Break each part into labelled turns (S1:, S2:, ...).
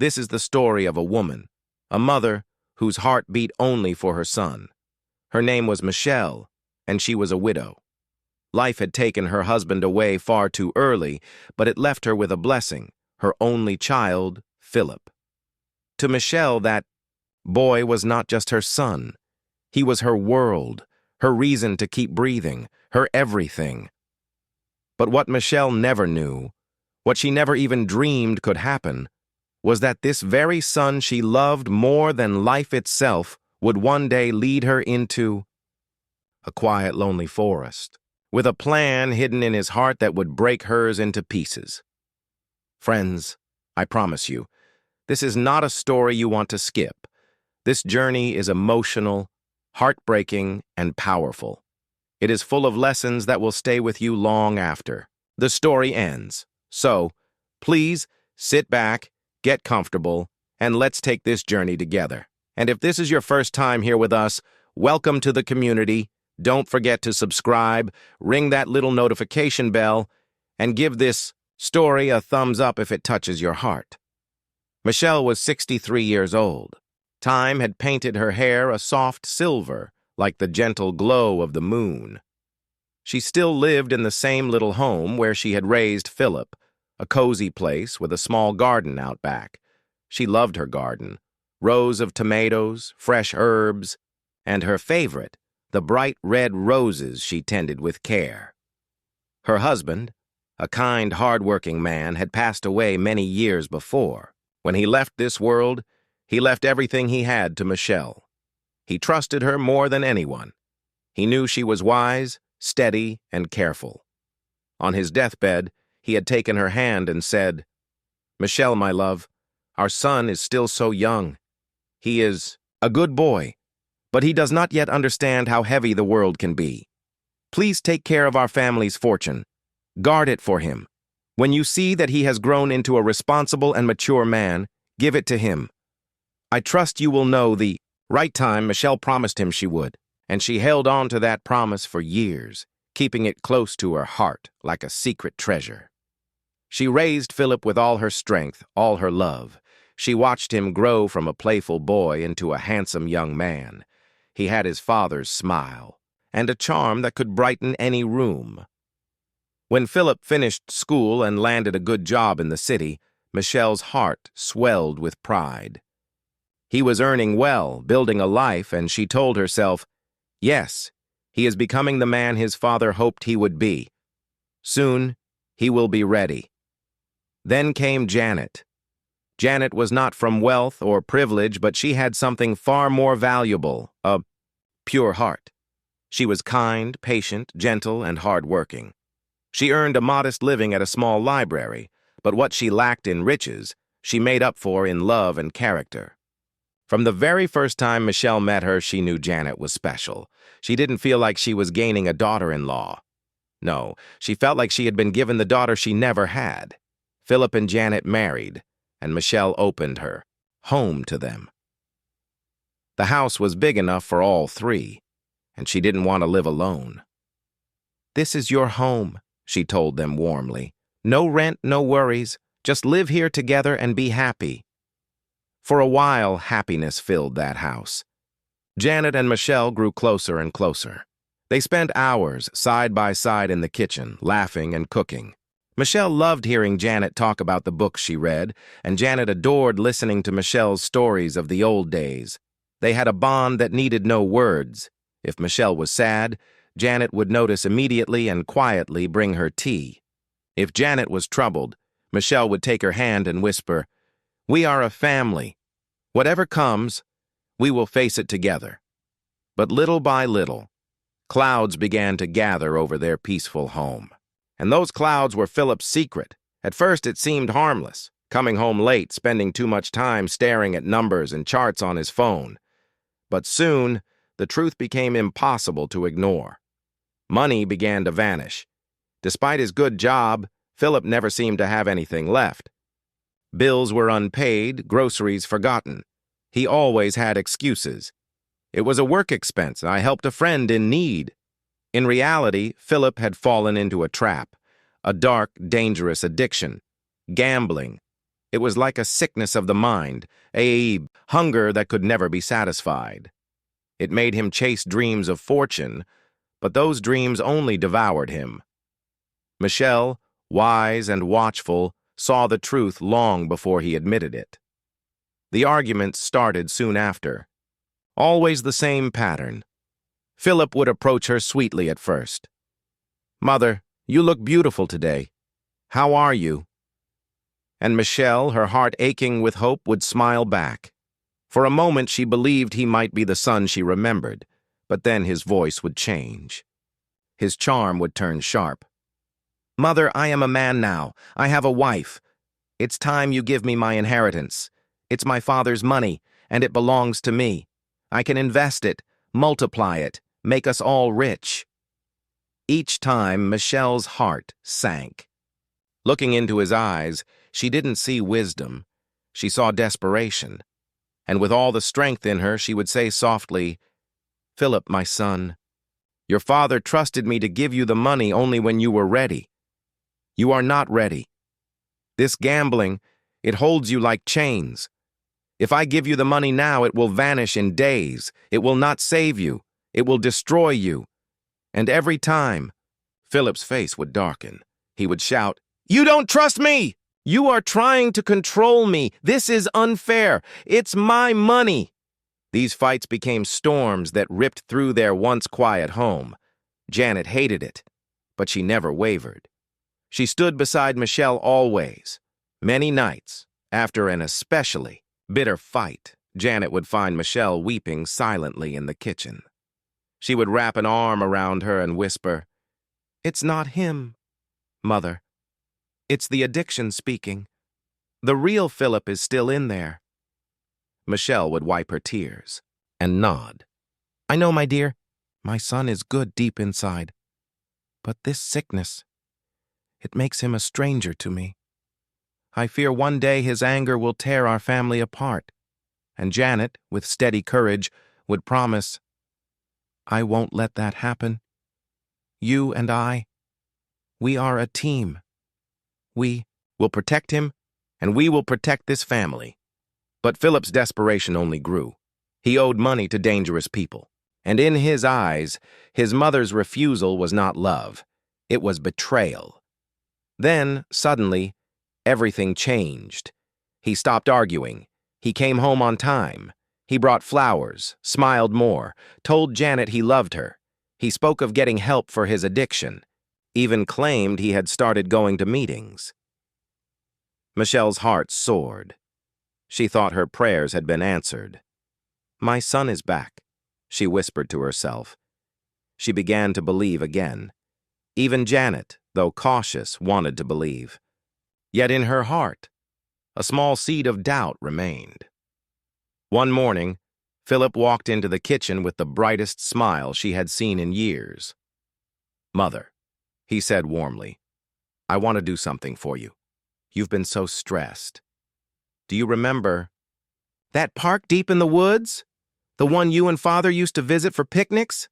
S1: This is the story of a woman, a mother whose heart beat only for her son. Her name was Michelle, and she was a widow. Life had taken her husband away far too early, but it left her with a blessing, her only child, Philip. To Michelle, that boy was not just her son. He was her world, her reason to keep breathing, her everything. But what Michelle never knew, what she never even dreamed could happen, was that this very son she loved more than life itself would one day lead her into a quiet, lonely forest, with a plan hidden in his heart that would break hers into pieces. Friends, I promise you, this is not a story you want to skip. This journey is emotional, heartbreaking, and powerful. It is full of lessons that will stay with you long after the story ends. So, please sit back, get comfortable, and let's take this journey together. And if this is your first time here with us, welcome to the community. Don't forget to subscribe, ring that little notification bell, and give this story a thumbs up if it touches your heart. Michelle was 63 years old. Time had painted her hair a soft silver, like the gentle glow of the moon. She still lived in the same little home where she had raised Philip, a cozy place with a small garden out back. She loved her garden, rows of tomatoes, fresh herbs, and her favorite, the bright red roses she tended with care. Her husband, a kind, hard-working man, had passed away many years before. When he left this world, he left everything he had to Michelle. He trusted her more than anyone. He knew she was wise, steady, and careful. On his deathbed, he had taken her hand and said, "Michelle, my love, our son is still so young. He is a good boy, but he does not yet understand how heavy the world can be. Please take care of our family's fortune. Guard it for him. When you see that he has grown into a responsible and mature man, give it to him. I trust you will know the right time Michelle promised him she would, and she held on to that promise for years, keeping it close to her heart like a secret treasure. She raised Philip with all her strength, all her love. She watched him grow from a playful boy into a handsome young man. He had his father's smile, and a charm that could brighten any room. When Philip finished school and landed a good job in the city, Michelle's heart swelled with pride. He was earning well, building a life, and she told herself, yes, he is becoming the man his father hoped he would be. Soon, he will be ready. Then came Janet. Janet was not from wealth or privilege, but she had something far more valuable, a pure heart. She was kind, patient, gentle, and hard-working. She earned a modest living at a small library, but what she lacked in riches, she made up for in love and character. From the very first time Michelle met her, she knew Janet was special. She didn't feel like she was gaining a daughter-in-law. No, she felt like she had been given the daughter she never had. Philip and Janet married, and Michelle opened her home to them. The house was big enough for all three, and she didn't want to live alone. "This is your home," she told them warmly. "No rent, no worries. Just live here together and be happy." For a while, happiness filled that house. Janet and Michelle grew closer and closer. They spent hours side by side in the kitchen, laughing and cooking. Michelle loved hearing Janet talk about the books she read, and Janet adored listening to Michelle's stories of the old days. They had a bond that needed no words. If Michelle was sad, Janet would notice immediately and quietly bring her tea. If Janet was troubled, Michelle would take her hand and whisper, "We are a family. Whatever comes, we will face it together." But little by little, clouds began to gather over their peaceful home. And those clouds were Philip's secret. At first it seemed harmless, coming home late, spending too much time staring at numbers and charts on his phone. But soon, the truth became impossible to ignore. Money began to vanish. Despite his good job, Philip never seemed to have anything left. Bills were unpaid, groceries forgotten. He always had excuses. "It was a work expense. I helped a friend in need." In reality, Philip had fallen into a trap, a dark, dangerous addiction, gambling. It was like a sickness of the mind, a hunger that could never be satisfied. It made him chase dreams of fortune, but those dreams only devoured him. Michelle, wise and watchful, saw the truth long before he admitted it. The arguments started soon after. Always the same pattern. Philip would approach her sweetly at first. "Mother, you look beautiful today. How are you?" And Michelle, her heart aching with hope, would smile back. For a moment she believed he might be the son she remembered, but then his voice would change. His charm would turn sharp. "Mother, I am a man now. I have a wife. It's time you give me my inheritance. It's my father's money, and it belongs to me. I can invest it, multiply it, make us all rich." Each time, Michelle's heart sank. Looking into his eyes, she didn't see wisdom. She saw desperation. And with all the strength in her, she would say softly, "Philip, my son, your father trusted me to give you the money only when you were ready. You are not ready. This gambling, it holds you like chains. If I give you the money now, it will vanish in days. It will not save you. It will destroy you. And every time," Philip's face would darken. He would shout, "You don't trust me! You are trying to control me. This is unfair. It's my money." These fights became storms that ripped through their once quiet home. Janet hated it, but she never wavered. She stood beside Michelle always. Many nights, after an especially bitter fight, Janet would find Michelle weeping silently in the kitchen. She would wrap an arm around her and whisper, "It's not him, Mother. It's the addiction speaking. The real Philip is still in there." Michelle would wipe her tears and nod. "I know, my dear. My son is good deep inside. But this sickness, it makes him a stranger to me. I fear one day his anger will tear our family apart." And Janet, with steady courage, would promise, "I won't let that happen. You and I, we are a team. We will protect him, and we will protect this family." But Philip's desperation only grew. He owed money to dangerous people, and in his eyes, his mother's refusal was not love. It was betrayal. Then, suddenly, everything changed. He stopped arguing. He came home on time. He brought flowers, smiled more, told Janet he loved her. He spoke of getting help for his addiction, even claimed he had started going to meetings. Michelle's heart soared. She thought her prayers had been answered. "My son is back," she whispered to herself. She began to believe again. Even Janet, though cautious, wanted to believe. Yet in her heart, a small seed of doubt remained. One morning, Philip walked into the kitchen with the brightest smile she had seen in years. "Mother," he said warmly, "I want to do something for you. You've been so stressed. Do you remember that park deep in the woods? The one you and Father used to visit for picnics?"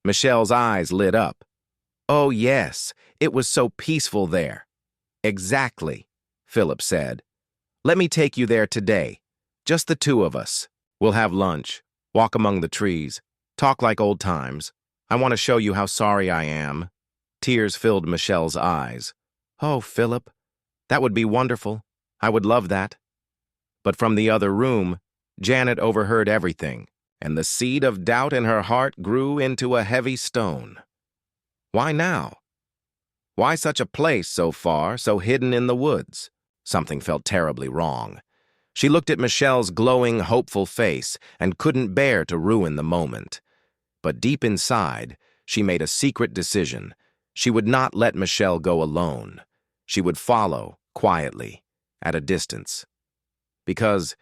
S1: Michelle's eyes lit up. "Oh, yes, it was so peaceful there." "Exactly," Philip said. "Let me take you there today. Just the two of us. We'll have lunch, walk among the trees, talk like old times. I want to show you how sorry I am." Tears filled Michelle's eyes. "Oh, Philip, that would be wonderful. I would love that." But from the other room, Janet overheard everything, and the seed of doubt in her heart grew into a heavy stone. Why now? Why such a place so far, so hidden in the woods? Something felt terribly wrong. She looked at Michelle's glowing, hopeful face and couldn't bear to ruin the moment. But deep inside, she made a secret decision. She would not let Michelle go alone. She would follow, quietly, at a distance. Because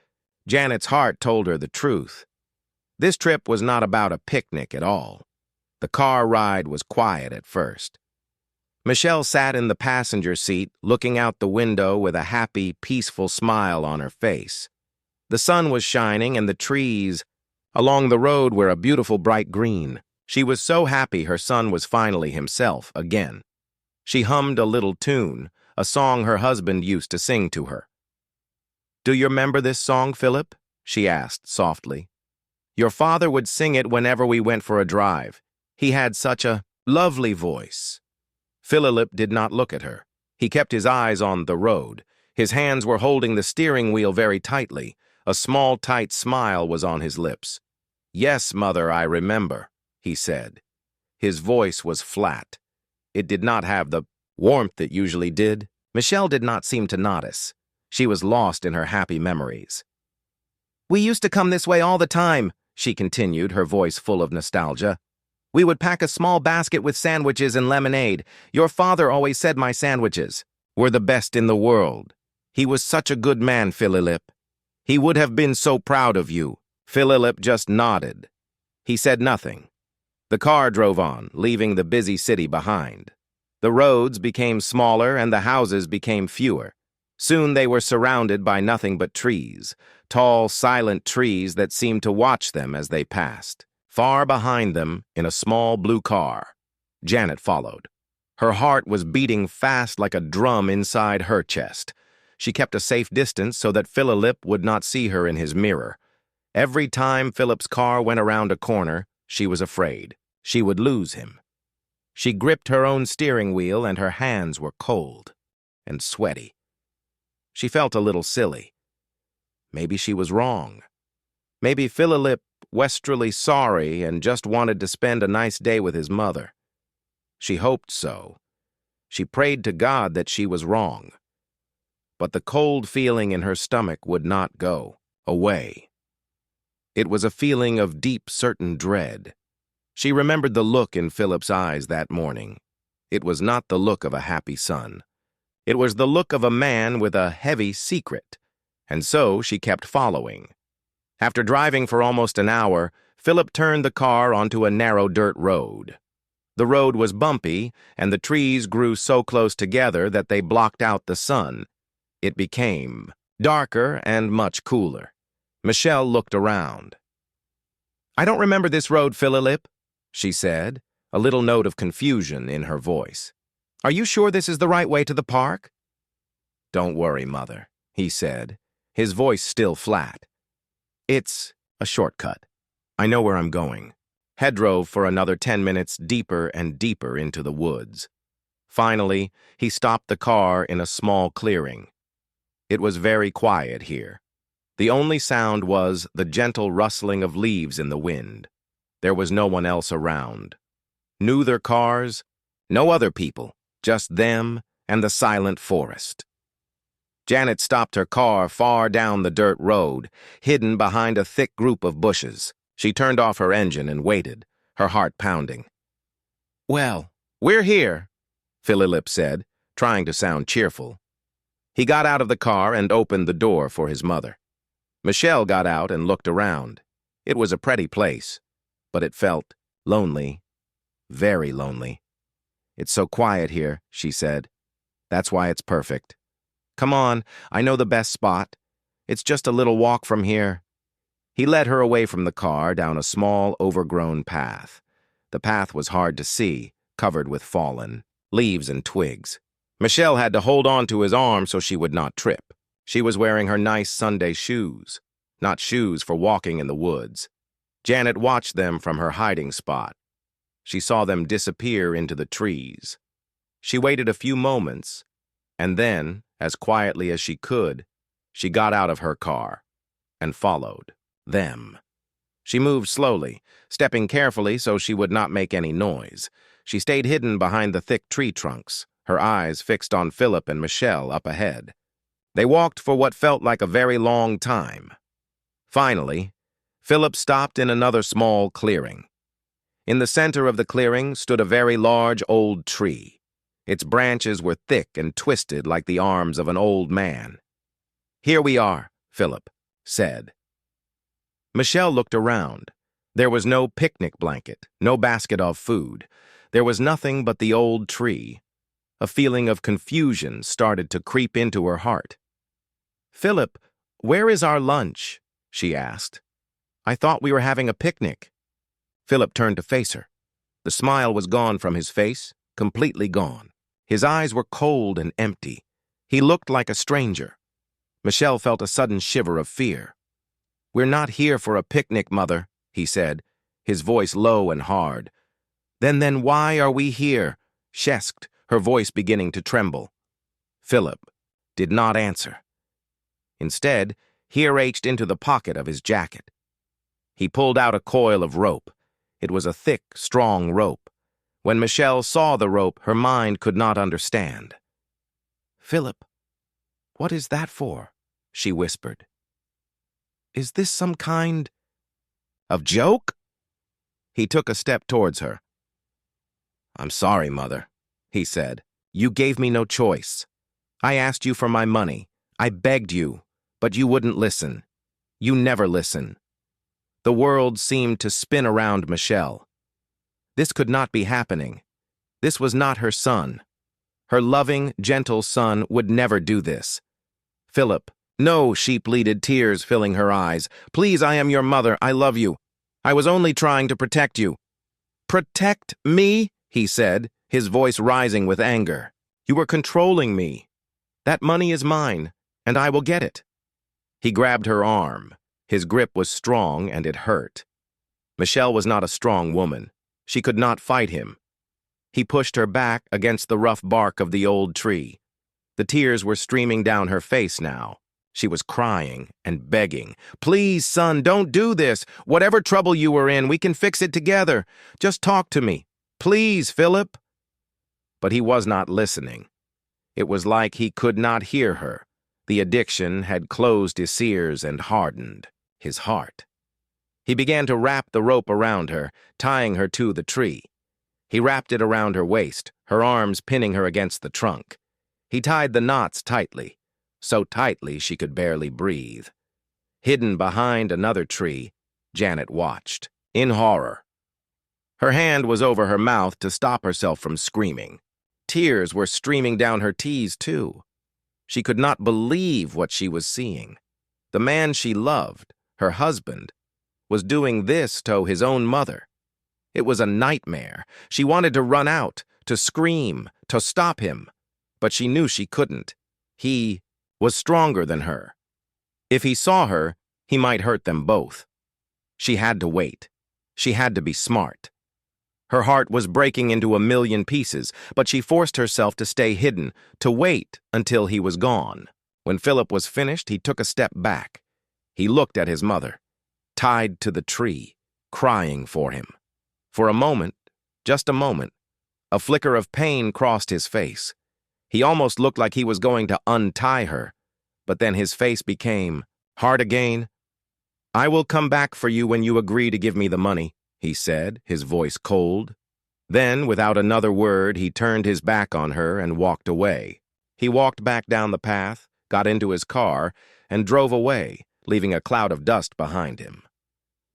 S1: Janet's heart told her the truth. This trip was not about a picnic at all. The car ride was quiet at first. Michelle sat in the passenger seat, looking out the window with a happy, peaceful smile on her face. The sun was shining and the trees along the road were a beautiful bright green. She was so happy her son was finally himself again. She hummed a little tune, a song her husband used to sing to her. "Do you remember this song, Philip?" she asked softly. "Your father would sing it whenever we went for a drive. He had such a lovely voice." Philip did not look at her. He kept his eyes on the road. His hands were holding the steering wheel very tightly. A small, tight smile was on his lips. "Yes, Mother, I remember," he said. His voice was flat. It did not have the warmth it usually did. Michelle did not seem to notice. She was lost in her happy memories. "We used to come this way all the time," she continued, her voice full of nostalgia. "We would pack a small basket with sandwiches and lemonade. Your father always said my sandwiches were the best in the world. He was such a good man, Philip. He would have been so proud of you." Philip just nodded. He said nothing. The car drove on, leaving the busy city behind. The roads became smaller and the houses became fewer. Soon they were surrounded by nothing but trees, tall, silent trees that seemed to watch them as they passed. Far behind them, in a small blue car, Janet followed. Her heart was beating fast like a drum inside her chest. She kept a safe distance so that Philip would not see her in his mirror. Every time Philip's car went around a corner, she was afraid she would lose him. She gripped her own steering wheel and her hands were cold and sweaty. She felt a little silly. Maybe she was wrong. Maybe Philip was truly sorry and just wanted to spend a nice day with his mother. She hoped so. She prayed to God that she was wrong. But the cold feeling in her stomach would not go away. It was a feeling of deep, certain dread. She remembered the look in Philip's eyes that morning. It was not the look of a happy son. It was the look of a man with a heavy secret. And so she kept following. After driving for almost an hour, Philip turned the car onto a narrow dirt road. The road was bumpy, and the trees grew so close together that they blocked out the sun. It became darker and much cooler. Michelle looked around. "I don't remember this road, Philip," she said, a little note of confusion in her voice. "Are you sure this is the right way to the park?" "Don't worry, Mother," he said, his voice still flat. "It's a shortcut. I know where I'm going." Head drove for another 10 minutes deeper and deeper into the woods. Finally, he stopped the car in a small clearing. It was very quiet here. The only sound was the gentle rustling of leaves in the wind. There was no one else around. Neither cars, no other people, just them and the silent forest. Janet stopped her car far down the dirt road, hidden behind a thick group of bushes. She turned off her engine and waited, her heart pounding. "Well, we're here," Philip said, trying to sound cheerful. He got out of the car and opened the door for his mother. Michelle got out and looked around. It was a pretty place, but it felt lonely, very lonely. "It's so quiet here," she said. "That's why it's perfect. Come on, I know the best spot. It's just a little walk from here." He led her away from the car down a small, overgrown path. The path was hard to see, covered with fallen leaves and twigs. Michelle had to hold on to his arm so she would not trip. She was wearing her nice Sunday shoes, not shoes for walking in the woods. Janet watched them from her hiding spot. She saw them disappear into the trees. She waited a few moments, and then, as quietly as she could, she got out of her car and followed them. She moved slowly, stepping carefully so she would not make any noise. She stayed hidden behind the thick tree trunks, her eyes fixed on Philip and Michelle up ahead. They walked for what felt like a very long time. Finally, Philip stopped in another small clearing. In the center of the clearing stood a very large old tree. Its branches were thick and twisted like the arms of an old man. "Here we are," Philip said. Michelle looked around. There was no picnic blanket, no basket of food. There was nothing but the old tree. A feeling of confusion started to creep into her heart. "Philip, where is our lunch?" she asked. "I thought we were having a picnic." Philip turned to face her. The smile was gone from his face, completely gone. His eyes were cold and empty. He looked like a stranger. Michelle felt a sudden shiver of fear. "We're not here for a picnic, Mother," he said, his voice low and hard. Then why are we here?" she asked, her voice beginning to tremble. Philip did not answer. Instead, he reached into the pocket of his jacket. He pulled out a coil of rope. It was a thick, strong rope. When Michelle saw the rope, her mind could not understand. "Philip, what is that for?" she whispered. "Is this some kind of joke?" He took a step towards her. "I'm sorry, Mother," he said. "You gave me no choice. I asked you for my money. I begged you, but you wouldn't listen. You never listen." The world seemed to spin around Michelle. This could not be happening. This was not her son. Her loving, gentle son would never do this. "Philip, no," she pleaded, tears filling her eyes. "Please, I am your mother. I love you. I was only trying to protect you." "Protect me?" he said, his voice rising with anger. "You were controlling me. That money is mine, and I will get it." He grabbed her arm. His grip was strong, and it hurt. Michelle was not a strong woman. She could not fight him. He pushed her back against the rough bark of the old tree. The tears were streaming down her face now. She was crying and begging. "Please, son, don't do this. Whatever trouble you were in, we can fix it together. Just talk to me. Please, Philip." But he was not listening. It was like he could not hear her. The addiction had closed his ears and hardened his heart. He began to wrap the rope around her, tying her to the tree. He wrapped it around her waist, her arms pinning her against the trunk. He tied the knots tightly, so tightly she could barely breathe. Hidden behind another tree, Janet watched, in horror. Her hand was over her mouth to stop herself from screaming. Tears were streaming down her tees, too. She could not believe what she was seeing. The man she loved, her husband, was doing this to his own mother. It was a nightmare. She wanted to run out, to scream, to stop him. But she knew she couldn't. He was stronger than her. If he saw her, he might hurt them both. She had to wait. She had to be smart. Her heart was breaking into a million pieces, but she forced herself to stay hidden, to wait until he was gone. When Philip was finished, he took a step back. He looked at his mother, tied to the tree, crying for him. For a moment, just a moment, a flicker of pain crossed his face. He almost looked like he was going to untie her, but then his face became hard again. "I will come back for you when you agree to give me the money," he said, his voice cold. Then, without another word, he turned his back on her and walked away. He walked back down the path, got into his car, and drove away, leaving a cloud of dust behind him.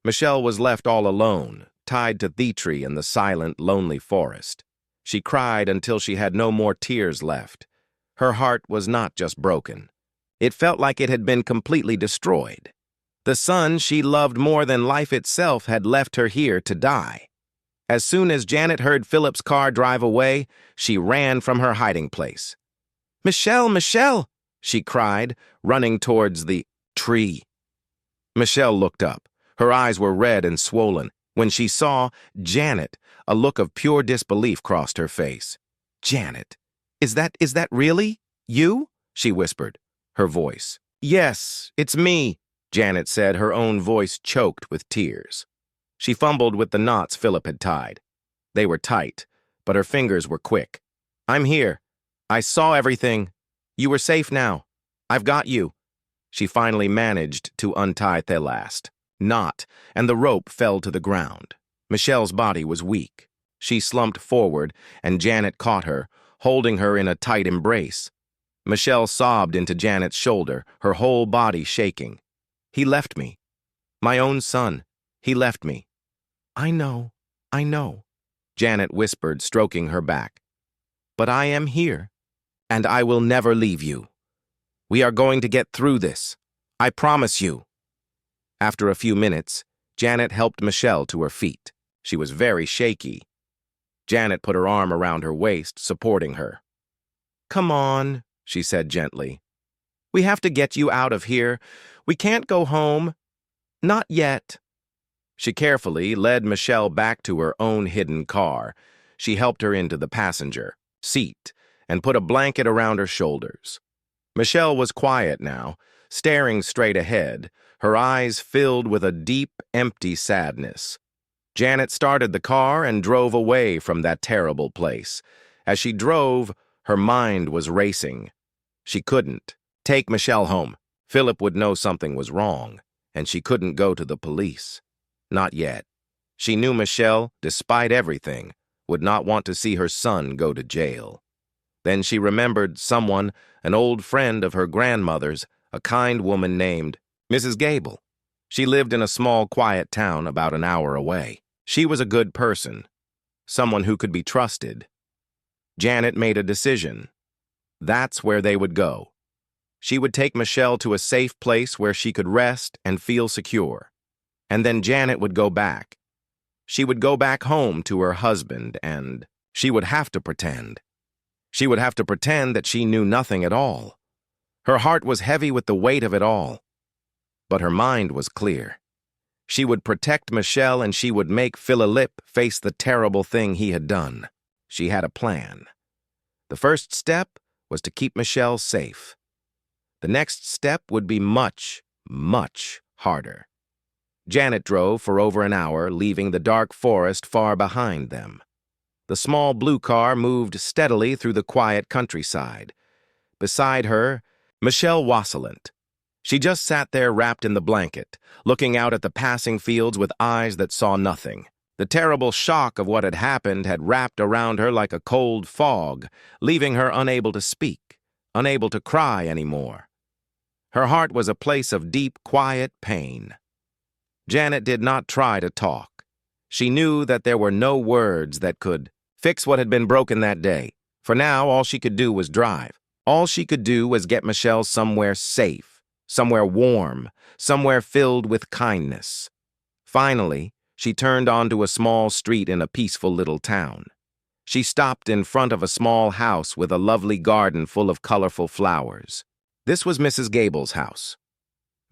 S1: Michelle was left all alone, tied to the tree in the silent, lonely forest. She cried until she had no more tears left. Her heart was not just broken. It felt like it had been completely destroyed. The son she loved more than life itself had left her here to die. As soon as Janet heard Philip's car drive away, she ran from her hiding place. "Michelle, Michelle!" she cried, running towards the tree. Michelle looked up. Her eyes were red and swollen. When she saw Janet, a look of pure disbelief crossed her face. "Janet, is that really you?" she whispered, her voice. "Yes, it's me," Janet said, her own voice choked with tears. She fumbled with the knots Philip had tied. They were tight, but her fingers were quick. "I'm here. I saw everything. You were safe now. I've got you." She finally managed to untie the last knot, and the rope fell to the ground. Michelle's body was weak. She slumped forward, and Janet caught her, holding her in a tight embrace. Michelle sobbed into Janet's shoulder, her whole body shaking. "He left me. My own son. He left me." I know," Janet whispered, stroking her back. "But I am here, and I will never leave you. We are going to get through this. I promise you." After a few minutes, Janet helped Michelle to her feet. She was very shaky. Janet put her arm around her waist, supporting her. "Come on," she said gently. We have to get you out of here. We can't go home. Not yet. She carefully led Michelle back to her own hidden car. She helped her into the passenger seat and put a blanket around her shoulders. Michelle was quiet now, staring straight ahead, her eyes filled with a deep, empty sadness. Janet started the car and drove away from that terrible place. As she drove, her mind was racing. She couldn't take Michelle home. Philip would know something was wrong, and she couldn't go to the police. Not yet. She knew Michelle, despite everything, would not want to see her son go to jail. Then she remembered someone, an old friend of her grandmother's, a kind woman named Mrs. Gable. She lived in a small, quiet town about an hour away. She was a good person, someone who could be trusted. Janet made a decision. That's where they would go. She would take Michelle to a safe place where she could rest and feel secure. And then Janet would go back. She would go back home to her husband, and she would have to pretend. She would have to pretend that she knew nothing at all. Her heart was heavy with the weight of it all. But her mind was clear. She would protect Michelle, and she would make Philip face the terrible thing he had done. She had a plan. The first step was to keep Michelle safe. The next step would be much, much harder. Janet drove for over an hour, leaving the dark forest far behind them. The small blue car moved steadily through the quiet countryside. Beside her, Michelle Wasselant. She just sat there wrapped in the blanket, looking out at the passing fields with eyes that saw nothing. The terrible shock of what had happened had wrapped around her like a cold fog, leaving her unable to speak, unable to cry anymore. Her heart was a place of deep, quiet pain. Janet did not try to talk. She knew that there were no words that could fix what had been broken that day. For now, all she could do was drive. All she could do was get Michelle somewhere safe, somewhere warm, somewhere filled with kindness. Finally, she turned onto a small street in a peaceful little town. She stopped in front of a small house with a lovely garden full of colorful flowers. This was Mrs. Gable's house.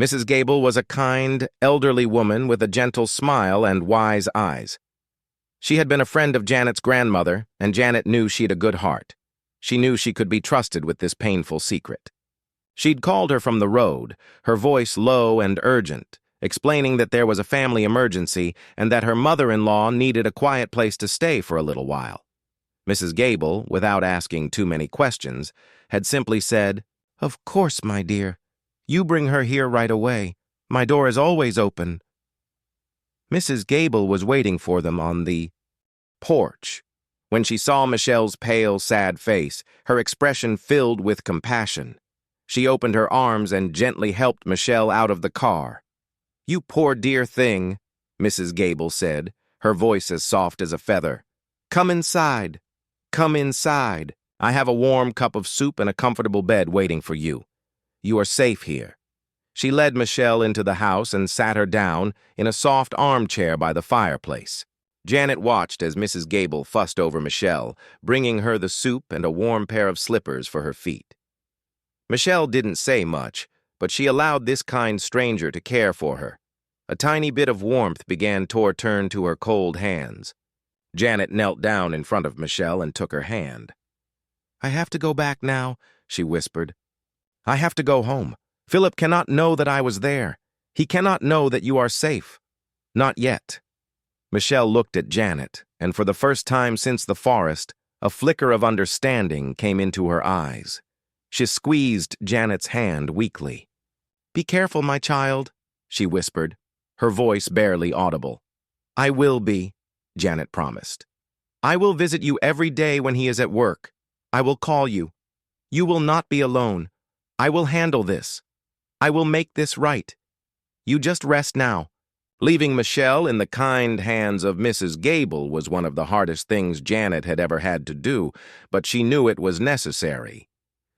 S1: Mrs. Gable was a kind, elderly woman with a gentle smile and wise eyes. She had been a friend of Janet's grandmother, and Janet knew she'd a good heart. She knew she could be trusted with this painful secret. She'd called her from the road, her voice low and urgent, explaining that there was a family emergency and that her mother-in-law needed a quiet place to stay for a little while. Mrs. Gable, without asking too many questions, had simply said, "Of course, my dear. You bring her here right away. My door is always open." Mrs. Gable was waiting for them on the porch. When she saw Michelle's pale, sad face, her expression filled with compassion. She opened her arms and gently helped Michelle out of the car. "You poor dear thing," Mrs. Gable said, her voice as soft as a feather. "Come inside. Come inside. I have a warm cup of soup and a comfortable bed waiting for you. You are safe here." She led Michelle into the house and sat her down in a soft armchair by the fireplace. Janet watched as Mrs. Gable fussed over Michelle, bringing her the soup and a warm pair of slippers for her feet. Michelle didn't say much, but she allowed this kind stranger to care for her. A tiny bit of warmth began to turn to her cold hands. Janet knelt down in front of Michelle and took her hand. "I have to go back now," she whispered. "I have to go home. Philip cannot know that I was there. He cannot know that you are safe. Not yet." Michelle looked at Janet, and for the first time since the forest, a flicker of understanding came into her eyes. She squeezed Janet's hand weakly. "Be careful, my child," she whispered, her voice barely audible. "I will be," Janet promised. "I will visit you every day when he is at work. I will call you. You will not be alone. I will handle this. I will make this right. You just rest now." Leaving Michelle in the kind hands of Mrs. Gable was one of the hardest things Janet had ever had to do, but she knew it was necessary.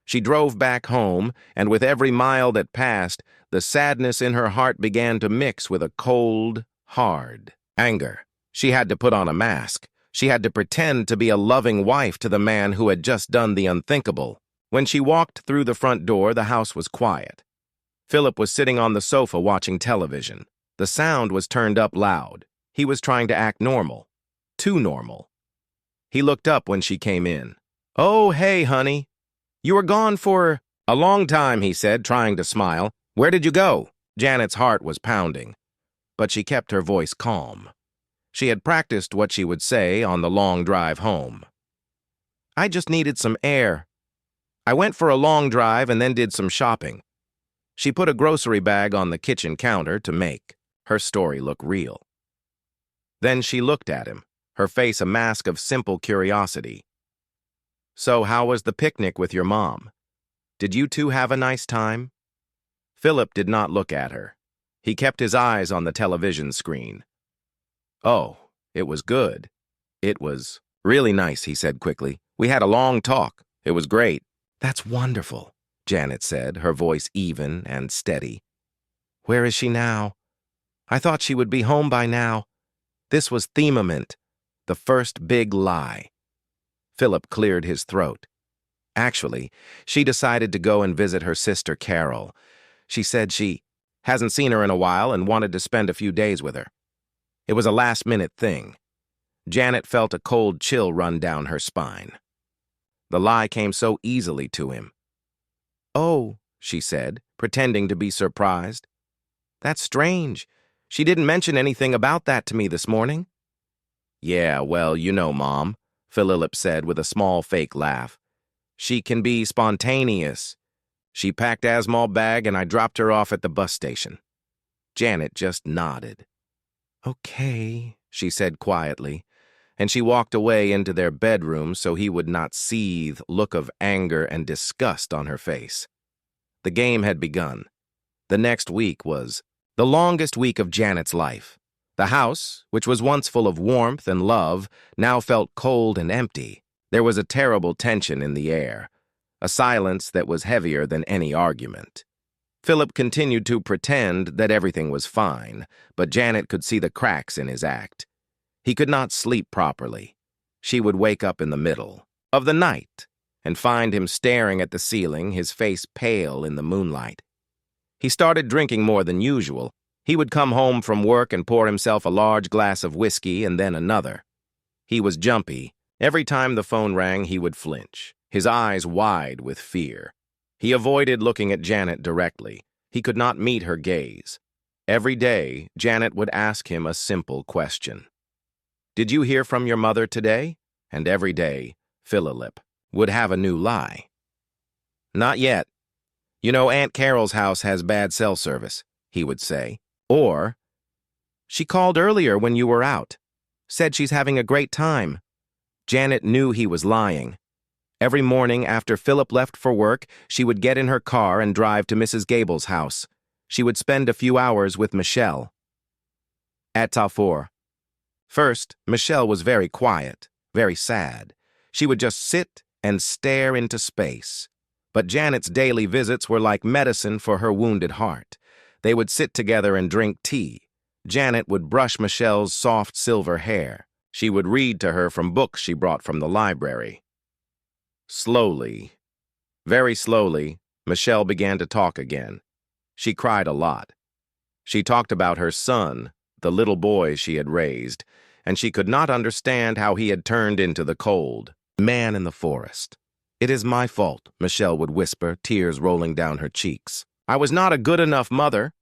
S1: She drove back home, and with every mile that passed, the sadness in her heart began to mix with a cold, hard anger. She had to put on a mask. She had to pretend to be a loving wife to the man who had just done the unthinkable. When she walked through the front door, the house was quiet. Philip was sitting on the sofa watching television. The sound was turned up loud. He was trying to act normal. Too normal. He looked up when she came in. "Oh, hey, honey. You were gone for a long time," he said, trying to smile. "Where did you go?" Janet's heart was pounding, but she kept her voice calm. She had practiced what she would say on the long drive home. "I just needed some air. I went for a long drive and then did some shopping." She put a grocery bag on the kitchen counter to make her story look real. Then she looked at him, her face a mask of simple curiosity. "So how was the picnic with your mom? Did you two have a nice time?" Philip did not look at her. He kept his eyes on the television screen. "Oh, it was good. It was really nice," he said quickly. "We had a long talk. It was great." "That's wonderful," Janet said, her voice even and steady. "Where is she now? I thought she would be home by now." This was themament, the first big lie. Philip cleared his throat. Actually, she decided to go and visit her sister Carol. She said she hasn't seen her in a while and wanted to spend a few days with her. It was a last-minute thing. Janet felt a cold chill run down her spine. The lie came so easily to him. "Oh," she said, pretending to be surprised. "That's strange. She didn't mention anything about that to me this morning." "Yeah, well, you know, Mom," Philip said with a small fake laugh. "She can be spontaneous. She packed a small bag and I dropped her off at the bus station." Janet just nodded. "Okay," she said quietly, and she walked away into their bedroom so he would not see the look of anger and disgust on her face. The game had begun. The next week was the longest week of Janet's life. The house, which was once full of warmth and love, now felt cold and empty. There was a terrible tension in the air, a silence that was heavier than any argument. Philip continued to pretend that everything was fine, but Janet could see the cracks in his act. He could not sleep properly. She would wake up in the middle of the night and find him staring at the ceiling, his face pale in the moonlight. He started drinking more than usual. He would come home from work and pour himself a large glass of whiskey and then another. He was jumpy. Every time the phone rang, he would flinch, his eyes wide with fear. He avoided looking at Janet directly. He could not meet her gaze. Every day, Janet would ask him a simple question. "Did you hear from your mother today?" And every day, Philip would have a new lie. "Not yet. You know, Aunt Carol's house has bad cell service," he would say. Or, "She called earlier when you were out. Said she's having a great time." Janet knew he was lying. Every morning after Philip left for work, she would get in her car and drive to Mrs. Gable's house. She would spend a few hours with Michelle. At Tafour. First, Michelle was very quiet, very sad. She would just sit and stare into space. But Janet's daily visits were like medicine for her wounded heart. They would sit together and drink tea. Janet would brush Michelle's soft silver hair. She would read to her from books she brought from the library. Slowly, very slowly, Michelle began to talk again. She cried a lot. She talked about her son, the little boy she had raised, and she could not understand how he had turned into the cold man in the forest. "It is my fault," Michelle would whisper, tears rolling down her cheeks. "I was not a good enough mother."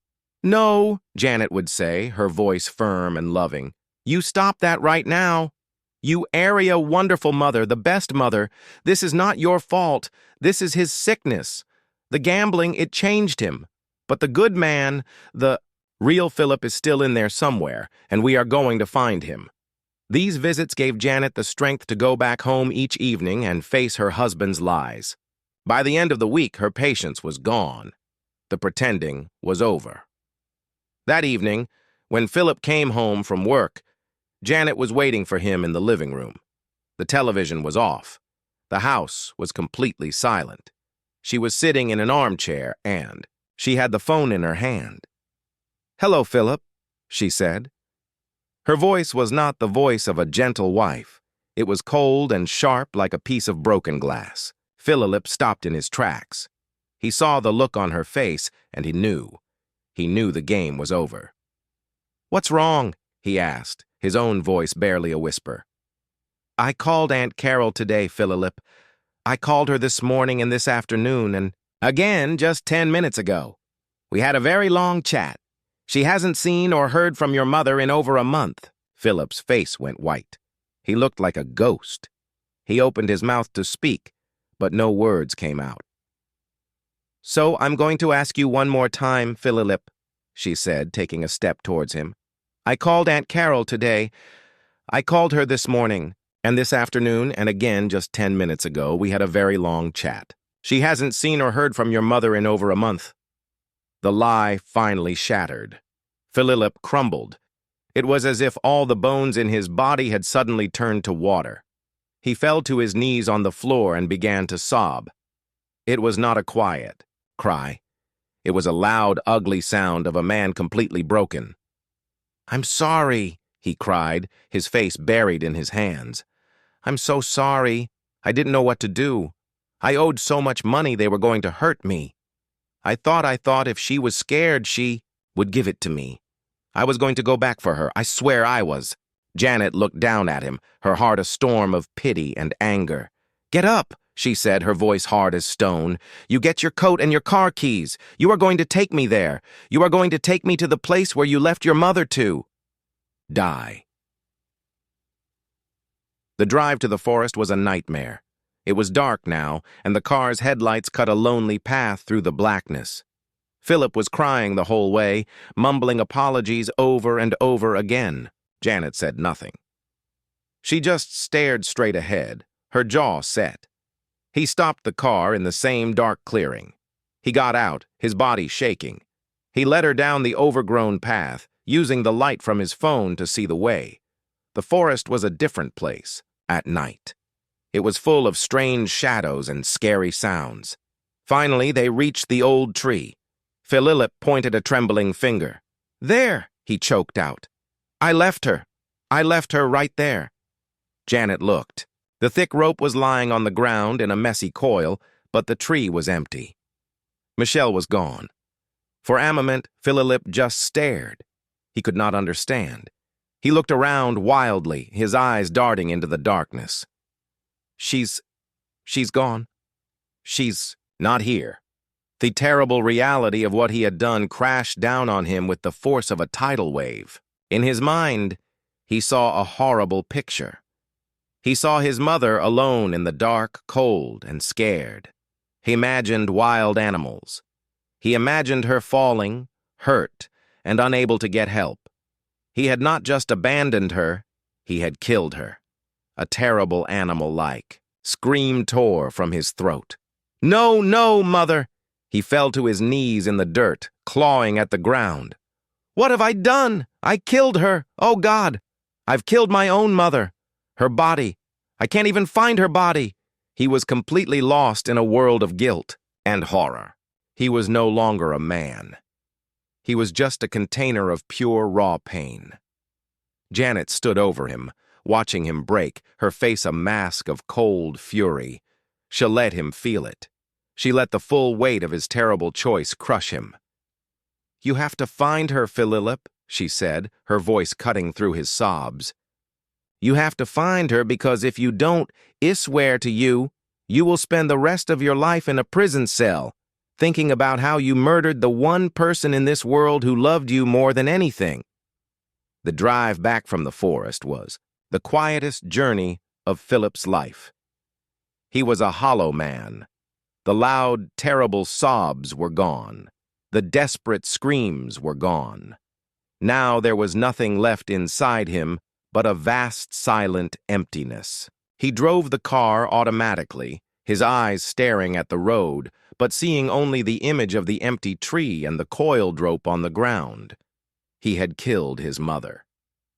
S1: "No," Janet would say, her voice firm and loving. "You stop that right now. You area wonderful mother, the best mother. This is not your fault. This is his sickness. The gambling, it changed him. But the good man, the real Philip is still in there somewhere, and we are going to find him." These visits gave Janet the strength to go back home each evening and face her husband's lies. By the end of the week, her patience was gone. The pretending was over. That evening, when Philip came home from work, Janet was waiting for him in the living room. The television was off. The house was completely silent. She was sitting in an armchair and she had the phone in her hand. "Hello, Philip," she said. Her voice was not the voice of a gentle wife. It was cold and sharp like a piece of broken glass. Philip stopped in his tracks. He saw the look on her face, and he knew. He knew the game was over. "What's wrong?" he asked, his own voice barely a whisper. "I called Aunt Carol today, Philip. I called her this morning and this afternoon, and again just 10 minutes ago. We had a very long chat. She hasn't seen or heard from your mother in over a month." Philip's face went white. He looked like a ghost. He opened his mouth to speak, but no words came out. "So I'm going to ask you one more time, Philip," she said, taking a step towards him. "I called Aunt Carol today. I called her this morning, and this afternoon, and again just 10 minutes ago, we had a very long chat. She hasn't seen or heard from your mother in over a month." The lie finally shattered. Philip crumbled. It was as if all the bones in his body had suddenly turned to water. He fell to his knees on the floor and began to sob. It was not a quiet cry. It was a loud, ugly sound of a man completely broken. "I'm sorry," he cried, his face buried in his hands. "I'm so sorry. I didn't know what to do. I owed so much money they were going to hurt me. I thought if she was scared, she would give it to me. I was going to go back for her. I swear I was." Janet looked down at him, her heart a storm of pity and anger. "Get up," she said, her voice hard as stone. "You get your coat and your car keys. You are going to take me there. You are going to take me to the place where you left your mother to die." The drive to the forest was a nightmare. It was dark now, and the car's headlights cut a lonely path through the blackness. Philip was crying the whole way, mumbling apologies over and over again. Janet said nothing. She just stared straight ahead, her jaw set. He stopped the car in the same dark clearing. He got out, his body shaking. He led her down the overgrown path, using the light from his phone to see the way. The forest was a different place, at night. It was full of strange shadows and scary sounds. Finally, they reached the old tree. Philip pointed a trembling finger. "There," he choked out. I left her right there." Janet looked. The thick rope was lying on the ground in a messy coil, but the tree was empty. Michelle was gone. For a moment, Philip just stared. He could not understand. He looked around wildly, his eyes darting into the darkness. She's gone. She's not here." The terrible reality of what he had done crashed down on him with the force of a tidal wave. In his mind, he saw a horrible picture. He saw his mother alone in the dark, cold, and scared. He imagined wild animals. He imagined her falling, hurt, and unable to get help. He had not just abandoned her, he had killed her. A terrible animal-like. Scream tore from his throat. "No, no, Mother!" He fell to his knees in the dirt, clawing at the ground. "What have I done? I killed her! Oh, God! I've killed my own mother. Her body. I can't even find her body." He was completely lost in a world of guilt and horror. He was no longer a man. He was just a container of pure, raw pain. Janet stood over him, watching him break, her face a mask of cold fury. She let him feel it. She let the full weight of his terrible choice crush him. "You have to find her, Philip," she said, her voice cutting through his sobs. "You have to find her because if you don't, I swear to you, you will spend the rest of your life in a prison cell, thinking about how you murdered the one person in this world who loved you more than anything." The drive back from the forest was the quietest journey of Philip's life. He was a hollow man. The loud, terrible sobs were gone. The desperate screams were gone. Now there was nothing left inside him but a vast, silent emptiness. He drove the car automatically, his eyes staring at the road, but seeing only the image of the empty tree and the coiled rope on the ground. He had killed his mother.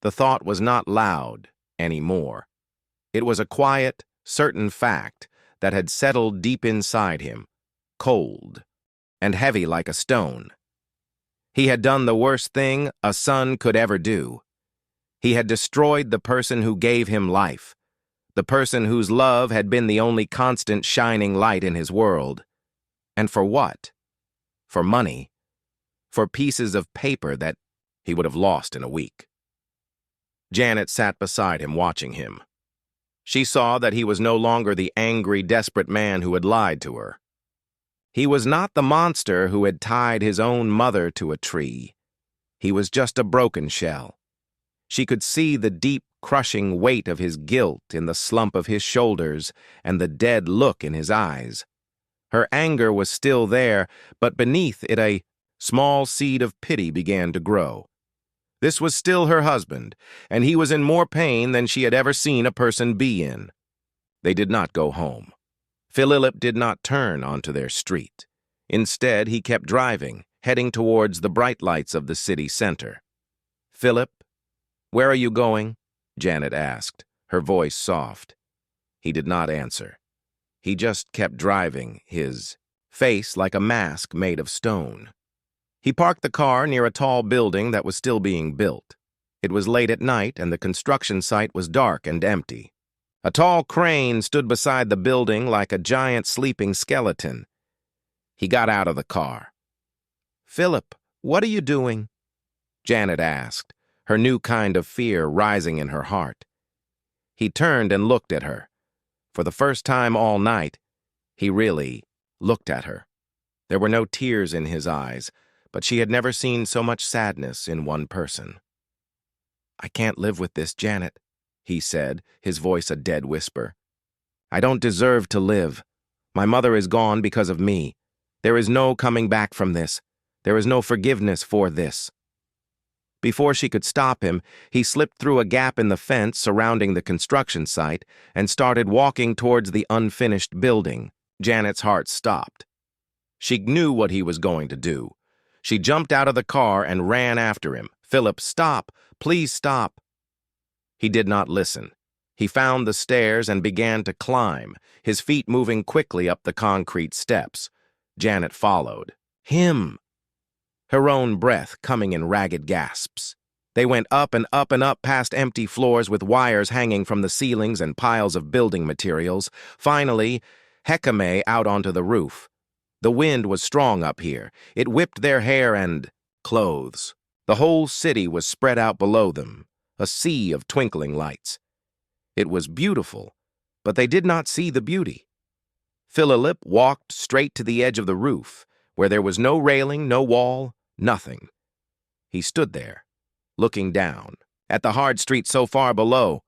S1: The thought was not loud anymore. It was a quiet, certain fact that had settled deep inside him, cold and heavy like a stone. He had done the worst thing a son could ever do. He had destroyed the person who gave him life, the person whose love had been the only constant shining light in his world. And for what? For money. For pieces of paper that he would have lost in a week. Janet sat beside him, watching him. She saw that he was no longer the angry, desperate man who had lied to her. He was not the monster who had tied his own mother to a tree. He was just a broken shell. She could see the deep, crushing weight of his guilt in the slump of his shoulders and the dead look in his eyes. Her anger was still there, but beneath it a small seed of pity began to grow. This was still her husband, and he was in more pain than she had ever seen a person be in. They did not go home. Philip did not turn onto their street. Instead, he kept driving, heading towards the bright lights of the city center. "Philip, where are you going?" Janet asked, her voice soft. He did not answer. He just kept driving, his face like a mask made of stone. He parked the car near a tall building that was still being built. It was late at night, and the construction site was dark and empty. A tall crane stood beside the building like a giant sleeping skeleton. He got out of the car. "Philip, what are you doing?" Janet asked, her new kind of fear rising in her heart. He turned and looked at her. For the first time all night, he really looked at her. There were no tears in his eyes, but she had never seen so much sadness in one person. "I can't live with this, Janet," he said, his voice a dead whisper. "I don't deserve to live. My mother is gone because of me. There is no coming back from this. There is no forgiveness for this." Before she could stop him, he slipped through a gap in the fence surrounding the construction site and started walking towards the unfinished building. Janet's heart stopped. She knew what he was going to do. She jumped out of the car and ran after him. "Philip, stop! Please stop!" He did not listen. He found the stairs and began to climb, his feet moving quickly up the concrete steps. Janet followed. Him! Her own breath coming in ragged gasps. They went up and up and up past empty floors with wires hanging from the ceilings and piles of building materials. Finally, Hekame out onto the roof. The wind was strong up here. It whipped their hair and clothes. The whole city was spread out below them, a sea of twinkling lights. It was beautiful, but they did not see the beauty. Philip walked straight to the edge of the roof, where there was no railing, no wall, nothing. He stood there, looking down, at the hard street so far below.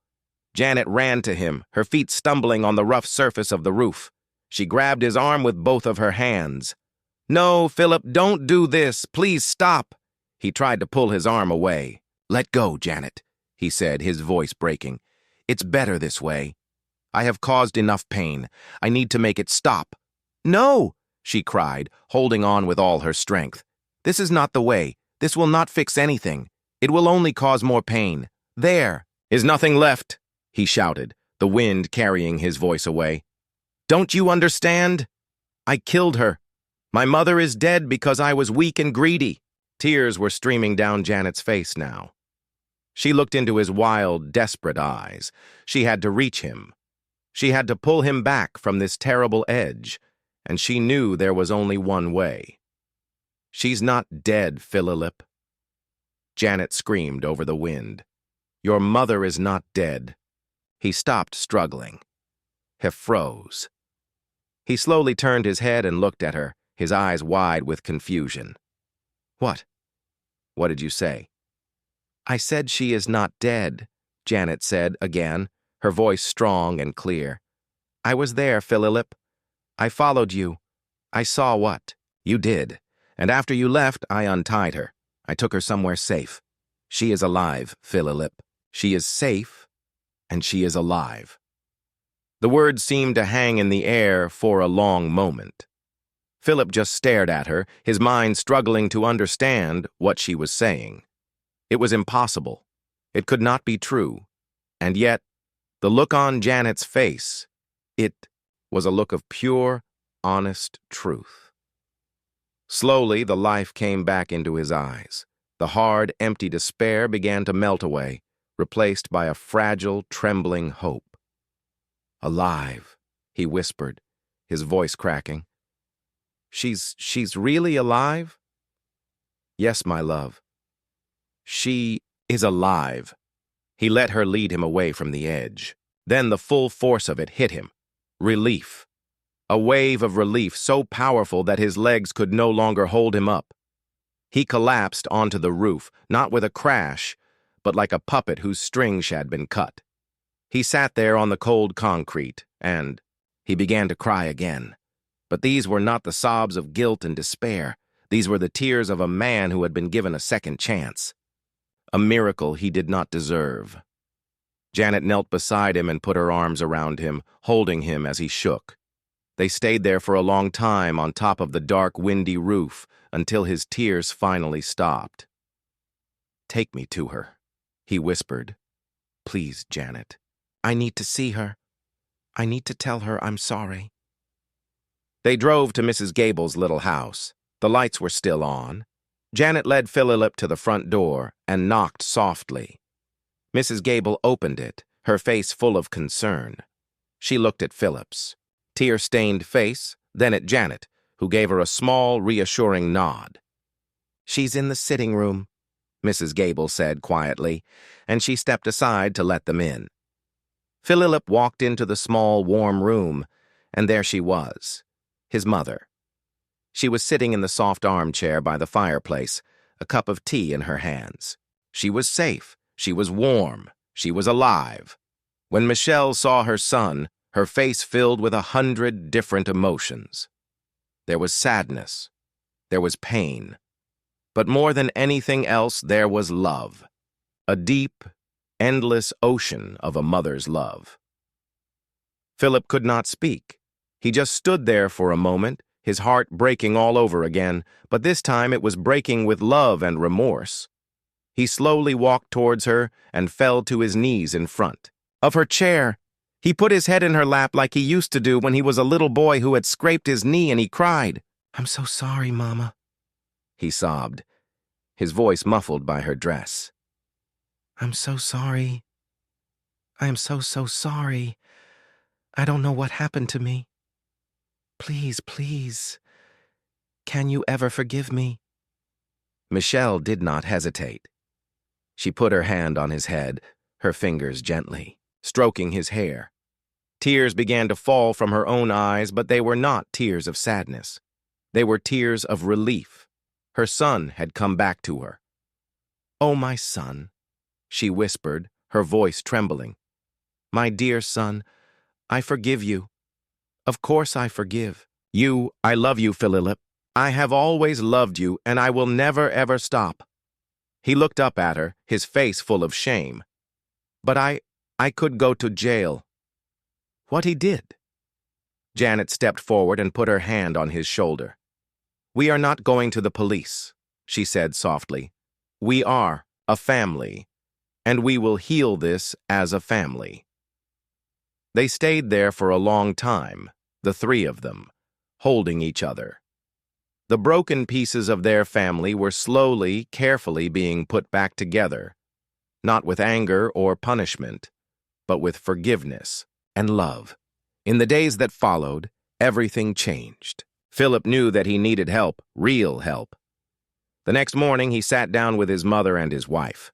S1: Janet ran to him, her feet stumbling on the rough surface of the roof. She grabbed his arm with both of her hands. "No, Philip, don't do this. Please stop." He tried to pull his arm away. "Let go, Janet," he said, his voice breaking. "It's better this way. I have caused enough pain. I need to make it stop." "No," she cried, holding on with all her strength. "This is not the way. This will not fix anything. It will only cause more pain. There is nothing left," he shouted, the wind carrying his voice away. "Don't you understand? I killed her. My mother is dead because I was weak and greedy." Tears were streaming down Janet's face now. She looked into his wild, desperate eyes. She had to reach him. She had to pull him back from this terrible edge, and she knew there was only one way. "She's not dead, Philip." Janet screamed over the wind. "Your mother is not dead." He stopped struggling. He froze. He slowly turned his head and looked at her, his eyes wide with confusion. "What? What did you say?" "I said she is not dead," Janet said again, her voice strong and clear. "I was there, Philip. I followed you. I saw what you did, and after you left, I untied her. I took her somewhere safe. She is alive, Philip. She is safe, and she is alive." The words seemed to hang in the air for a long moment. Philip just stared at her, his mind struggling to understand what she was saying. It was impossible. It could not be true. And yet, the look on Janet's face, it was a look of pure, honest truth. Slowly, the life came back into his eyes. The hard, empty despair began to melt away, replaced by a fragile, trembling hope. Alive, he whispered, his voice cracking. She's really alive? Yes, my love. She is alive. He let her lead him away from the edge. Then the full force of it hit him. Relief. A wave of relief so powerful that his legs could no longer hold him up. He collapsed onto the roof, not with a crash, but like a puppet whose strings had been cut. He sat there on the cold concrete, and he began to cry again. But these were not the sobs of guilt and despair. These were the tears of a man who had been given a second chance. A miracle he did not deserve. Janet knelt beside him and put her arms around him, holding him as he shook. They stayed there for a long time on top of the dark, windy roof until his tears finally stopped. "Take me to her," he whispered. "Please, Janet. I need to see her. I need to tell her I'm sorry." They drove to Mrs. Gable's little house. The lights were still on. Janet led Philip to the front door and knocked softly. Mrs. Gable opened it, her face full of concern. She looked at Philip's tear-stained face, then at Janet, who gave her a small, reassuring nod. "She's in the sitting room," Mrs. Gable said quietly, and she stepped aside to let them in. Philip walked into the small, warm room, and there she was, his mother. She was sitting in the soft armchair by the fireplace, a cup of tea in her hands. She was safe, she was warm, she was alive. When Michelle saw her son, her face filled with 100 different emotions. There was sadness, there was pain, but more than anything else, there was love. A deep, endless ocean of a mother's love. Philip could not speak. He just stood there for a moment, his heart breaking all over again, but this time it was breaking with love and remorse. He slowly walked towards her and fell to his knees in front of her chair. He put his head in her lap like he used to do when he was a little boy who had scraped his knee, and he cried, "I'm so sorry, Mama," he sobbed, his voice muffled by her dress. "I'm so sorry. I am so sorry. I don't know what happened to me. Please, please, can you ever forgive me?" Michelle did not hesitate. She put her hand on his head, her fingers gently, stroking his hair. Tears began to fall from her own eyes, but they were not tears of sadness. They were tears of relief. Her son had come back to her. "Oh, my son," she whispered, her voice trembling. "My dear son, I forgive you. Of course I forgive you. I love you, Philip. I have always loved you, and I will never, ever stop." He looked up at her, his face full of shame. "But I could go to jail." "What he did?" Janet stepped forward and put her hand on his shoulder. "We are not going to the police," she said softly. "We are a family, and we will heal this as a family." They stayed there for a long time, the three of them, holding each other. The broken pieces of their family were slowly, carefully being put back together, not with anger or punishment, but with forgiveness and love. In the days that followed, everything changed. Philip knew that he needed help, real help. The next morning, he sat down with his mother and his wife.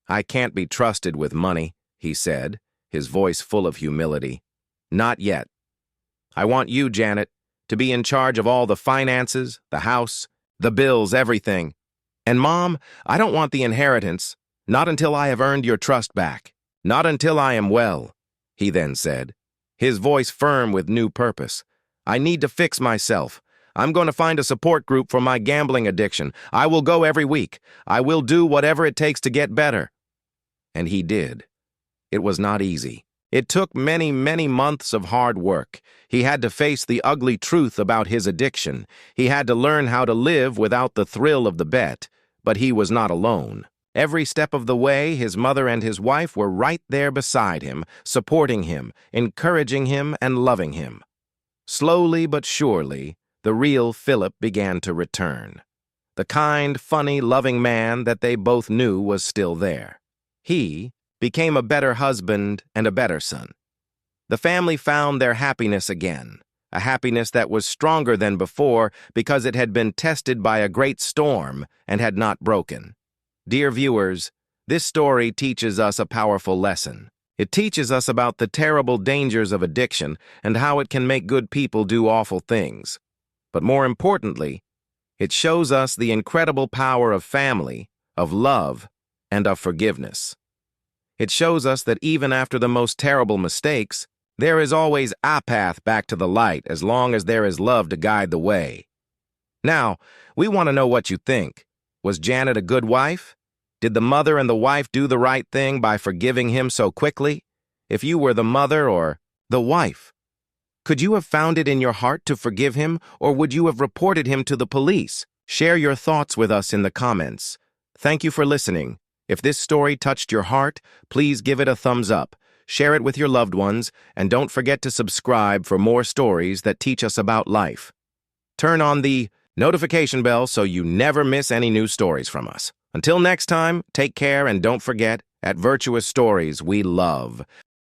S1: "I can't be trusted with money," he said, his voice full of humility. "Not yet. I want you, Janet, to be in charge of all the finances, the house, the bills, everything. And Mom, I don't want the inheritance, not until I have earned your trust back. Not until I am well," he then said, his voice firm with new purpose. "I need to fix myself. I'm going to find a support group for my gambling addiction. I will go every week. I will do whatever it takes to get better." And he did. It was not easy. It took many, many months of hard work. He had to face the ugly truth about his addiction. He had to learn how to live without the thrill of the bet, but he was not alone. Every step of the way, his mother and his wife were right there beside him, supporting him, encouraging him, and loving him. Slowly but surely, the real Philip began to return. The kind, funny, loving man that they both knew was still there. He became a better husband and a better son. The family found their happiness again, a happiness that was stronger than before because it had been tested by a great storm and had not broken. Dear viewers, this story teaches us a powerful lesson. It teaches us about the terrible dangers of addiction and how it can make good people do awful things. But more importantly, it shows us the incredible power of family, of love, and of forgiveness. It shows us that even after the most terrible mistakes, there is always a path back to the light as long as there is love to guide the way. Now, we want to know what you think. Was Janet a good wife? Did the mother and the wife do the right thing by forgiving him so quickly? If you were the mother or the wife, could you have found it in your heart to forgive him, or would you have reported him to the police? Share your thoughts with us in the comments. Thank you for listening. If this story touched your heart, please give it a thumbs up, share it with your loved ones, and don't forget to subscribe for more stories that teach us about life. Turn on the notification bell so you never miss any new stories from us. Until next time, take care and don't forget, at Virtuous Stories, we love